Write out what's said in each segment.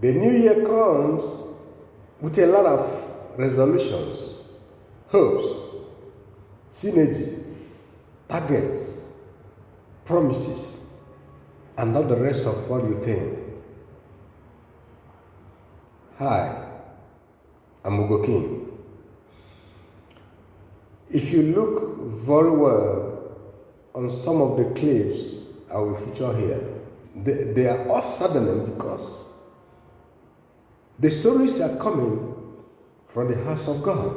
The new year comes with a lot of resolutions, hopes, synergy, targets, promises, and not the rest of what you think. Hi, I'm Ugo King. If you look very well on some of the clips I will feature here, they are all saddening because the stories are coming from the house of God.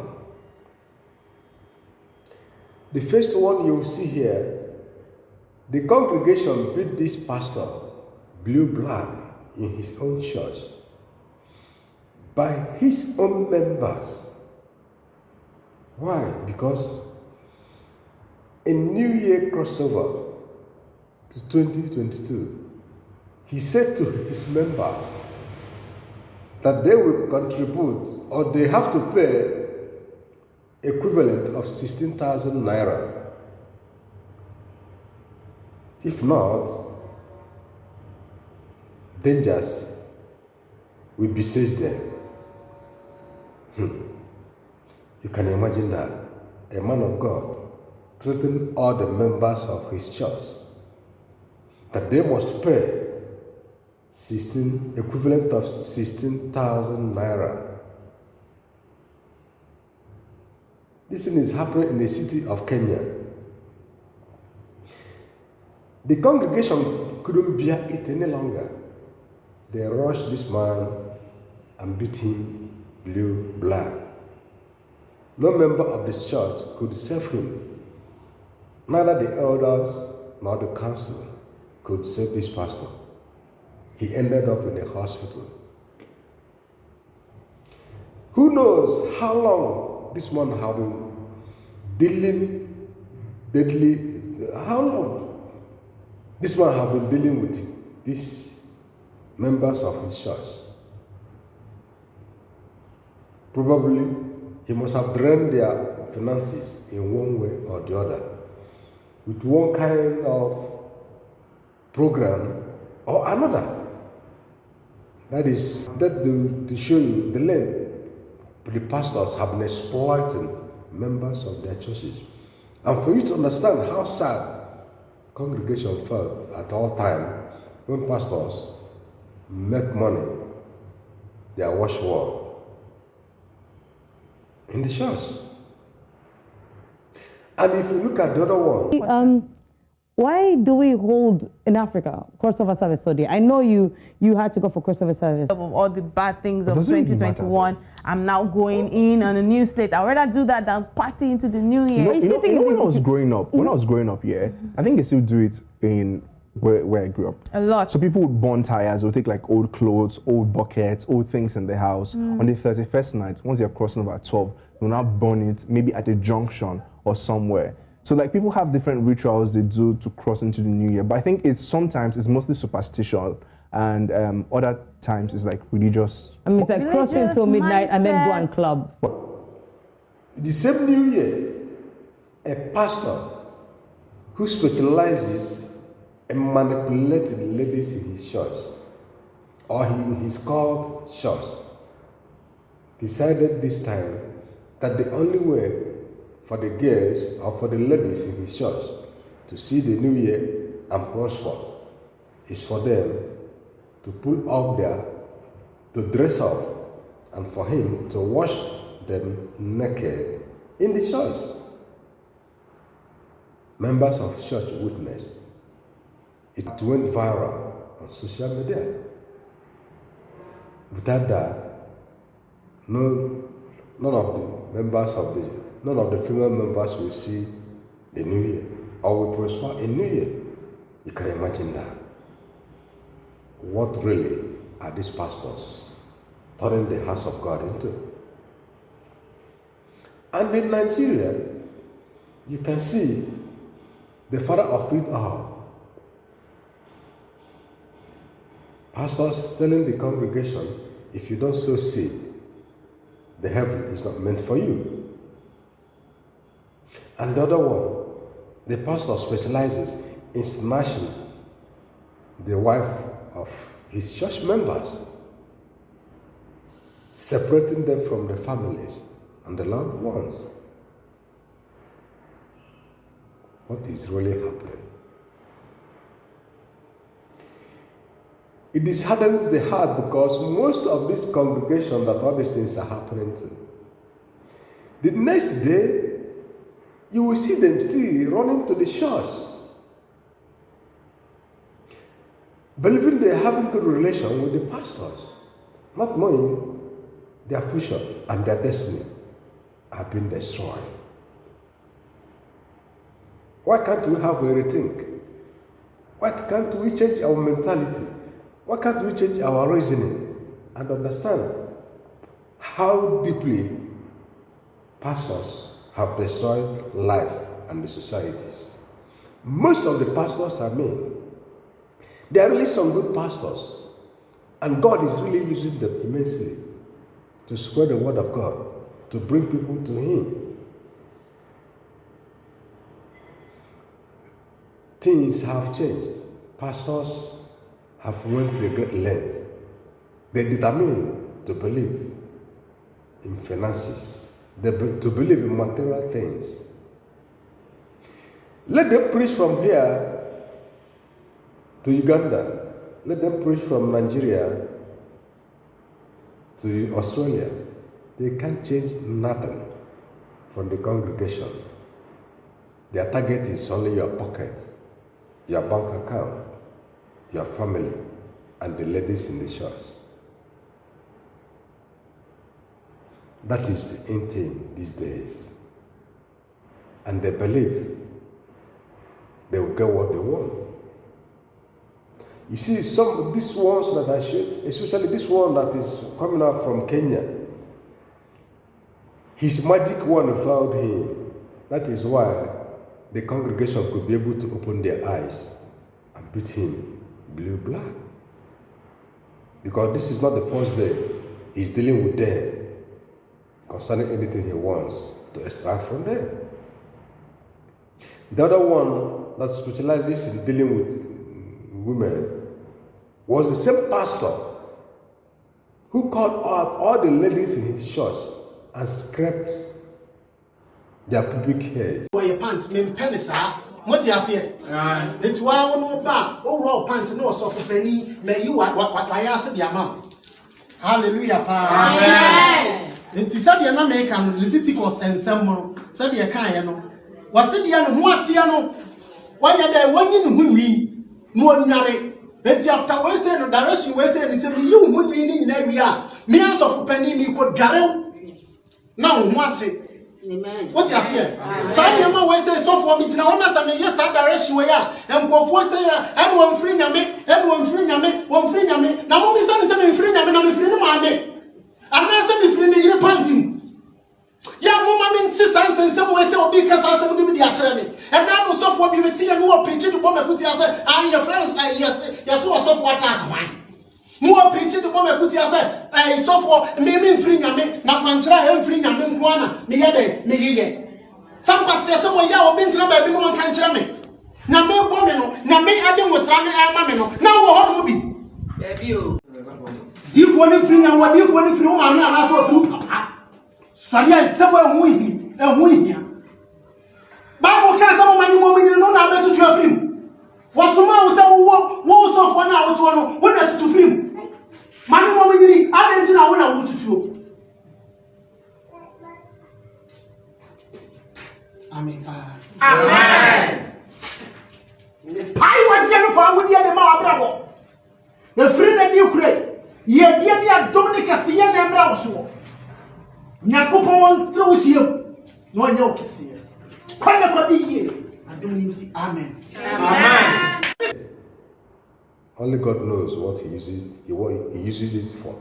The first one you will see here, the congregation beat this pastor blue black in his own church by his own members. Why? Because a New Year crossover to 2022, he said to his members that they will contribute or they have to pay equivalent of 16,000 naira. If not, dangers will besiege them. You can imagine that a man of God threatened all the members of his church that they must pay equivalent of 16,000 naira. This thing is happening in the city of Kenya. The congregation couldn't bear it any longer. They rushed this man and beat him blue black. No member of this church could save him. Neither the elders nor the council could save this pastor. He ended up in a hospital. Who knows how long this man has been dealing how long this man has been dealing with these members of his church. Probably he must have drained their finances in one way or the other with one kind of program or another. That's to show you the length the pastors have been exploiting members of their churches. And for you to understand how sad congregation felt at all time when pastors make money, their watchword in the church. And if you look at the other one, why do we hold in Africa crossover service so dear? I know you had to go for crossover service. Of all the bad things of 2021, I'm now going in on a new slate. I'd rather do that than party into the new year. You know, when I was growing up, yeah, I think they still do it in where I grew up. A lot. So people would burn tires, would take like old clothes, old buckets, old things in the house. On the 31st night, once you're crossing over at 12, you'll now burn it maybe at a junction or somewhere. So like people have different rituals they do to cross into the new year. But I think sometimes it's mostly superstition, and other times it's like religious. I mean, it's like crossing till midnight and then go and club. The same new year, a pastor who specializes in manipulating ladies in his church or in his cult church decided this time that the only way for the girls or for the ladies in his church to see the new year and prosper is for them to pull up to dress up and for him to wash them naked in the church. Members of the church witnessed. It went viral on social media. Without that, none of the female members will see the new year or will prosper in new year. You can imagine that. What really are these pastors turning the house of God into? And in Nigeria, you can see the father of it all. Pastors telling the congregation, if you don't sow seed, the heaven is not meant for you. And the other one, the pastor specializes in snatching the wife of his church members. separating them from the families and the loved ones. What is really happening? It disheartens the heart because most of this congregation that all these things are happening to, the next day, you will see them still running to the church, believing they are having good relation with the pastors, not knowing their future and their destiny have been destroyed. Why can't we have a rethink? Why can't we change our mentality? Why can't we change our reasoning and understand how deeply pastors have destroyed life and the societies? Most of the pastors are men. There are really some good pastors, and God is really using them immensely to spread the word of God, to bring people to Him. Things have changed. Pastors have went to a great length. They determine to believe in finances, to believe in material things. Let them preach from here to Uganda. Let them preach from Nigeria to Australia. They can't change nothing from the congregation. Their target is only your pocket, your bank account, your family, and the ladies in the church. That is the end thing these days. And they believe they will get what they want. You see, some these ones that I showed, especially this one that is coming out from Kenya, his magic wand failed him. That is why the congregation could be able to open their eyes and beat him blue black. Because this is not the first day he's dealing with them concerning anything he wants to extract from them. The other one that specializes in dealing with women was the same pastor who called out all the ladies in his church and scraped their pubic hairs. Wear your pants, men pennies, what you say? It's why I want to buy overall pants and also for penny. May you what I asked the amount. Hallelujah. Amen. It's Sabian American Leviticus and some Sabia Kayano. What's the other Moatiano? Why are they one in me? No, nary. But after we say the direction we say, we say, you would mean in area. Millions of penny me put Garrow. Now, what's it? What you say? Some way say so for me. Now, I'm a yes, direction we are. And go for say, and one free yame, and one free yame, one free yame. Now, only something free yame, and I'm free no money. And that's a free in your panting. Yeah, Mamma sister, and some way say, because I said, we be actually. And now, so for me, we see a new preaching to Bomba Kutia. And your friends, yes, so what as mine. More preaching to Bomba Kutia said, I so for me free yame, Napantra, and free yame, Guana, me. Some pastors, some way out, been to the baby, one can't tell me. Now, me woman, now me Adam was running a mamma. Now, what will be? If one free and what if one free, and I saw through Papa. Saria is somewhere winning and winning. Bible can't some money woman, you know, now better to film. What's the man was a walls of 1 hour to 1 when I to film. Money woman, I didn't know when I want to do. Amen. Amen. I want Jennifer with the other bravo. The friend that you create. Ye dear Dominica, see your name also. Nyakopon throws you. No one can see it. Quite a body here. I don't see. Amen. Amen. Only God knows what he uses it for.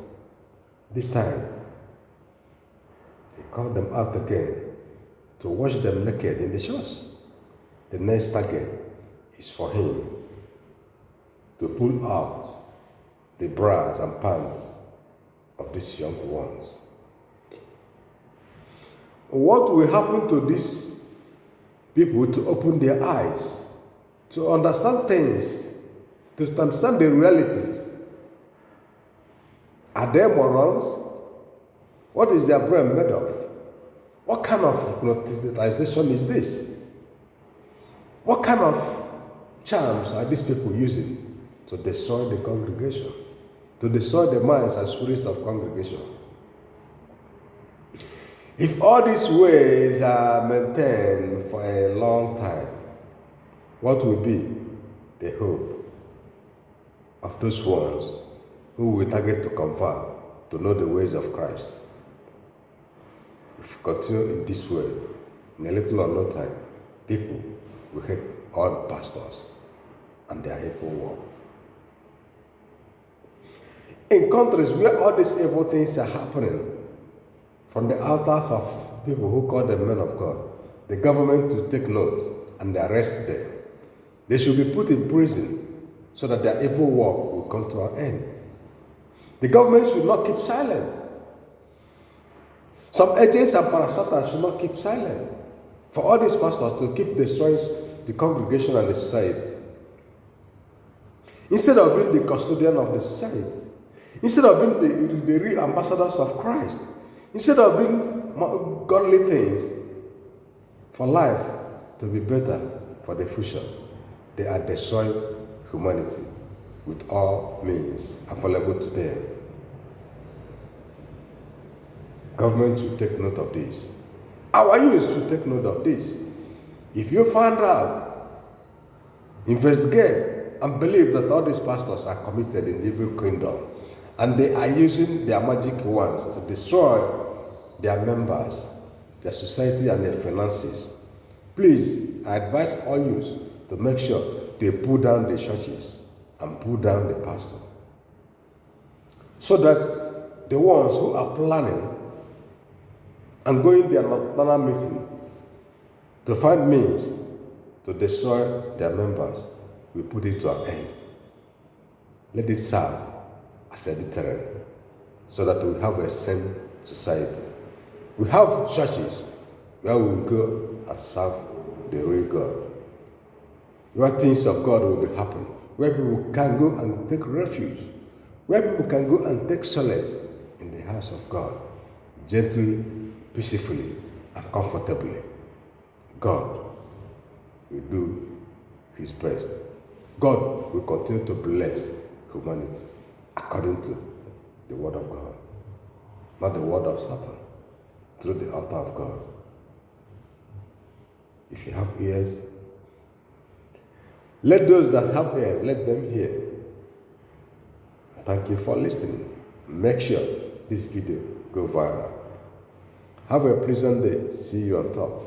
This time, he called them out again to wash them naked in the church. The next target is for him to pull out the bras and pants of these young ones. What will happen to these people to open their eyes, to understand things, to understand the realities? Are they morons? What is their brain made of? What kind of hypnotization is this? What kind of charms are these people using to destroy the congregation, to destroy the minds and spirits of congregation? If all these ways are maintained for a long time, what will be the hope of those ones who we target to convert to know the ways of Christ? If you continue in this way, in a little or no time, people will hate all pastors and their evil work. In countries where all these evil things are happening, from the altars of people who call them men of God, the government to take note and arrest them. They should be put in prison so that their evil work will come to an end. The government should not keep silent. Some agents and parasitans should not keep silent for all these pastors to keep destroying the congregation and the society. Instead of being the custodian of the society, instead of being the real ambassadors of Christ, instead of being godly things for life to be better for the future, they are destroying humanity with all means available to them. Government should take note of this. Our youth should take note of this. If you find out, investigate and believe that all these pastors are committed in the evil kingdom and they are using their magic wands to destroy their members, their society and their finances, please, I advise all youth to make sure they pull down the churches and pull down the pastor, so that the ones who are planning and going their nocturnal meeting to find means to destroy their members will put it to an end. Let it serve as a deterrent so that we have a sane society. We have churches where we will go and serve the real God, where things of God will be happening, where people can go and take refuge, where people can go and take solace in the house of God, gently, peacefully, and comfortably. God will do his best. God will continue to bless humanity according to the word of God, not the word of Satan, through the altar of God. If you have ears, let those that have ears, let them hear. Thank you for listening. Make sure this video go viral. Have a pleasant day. See you on top.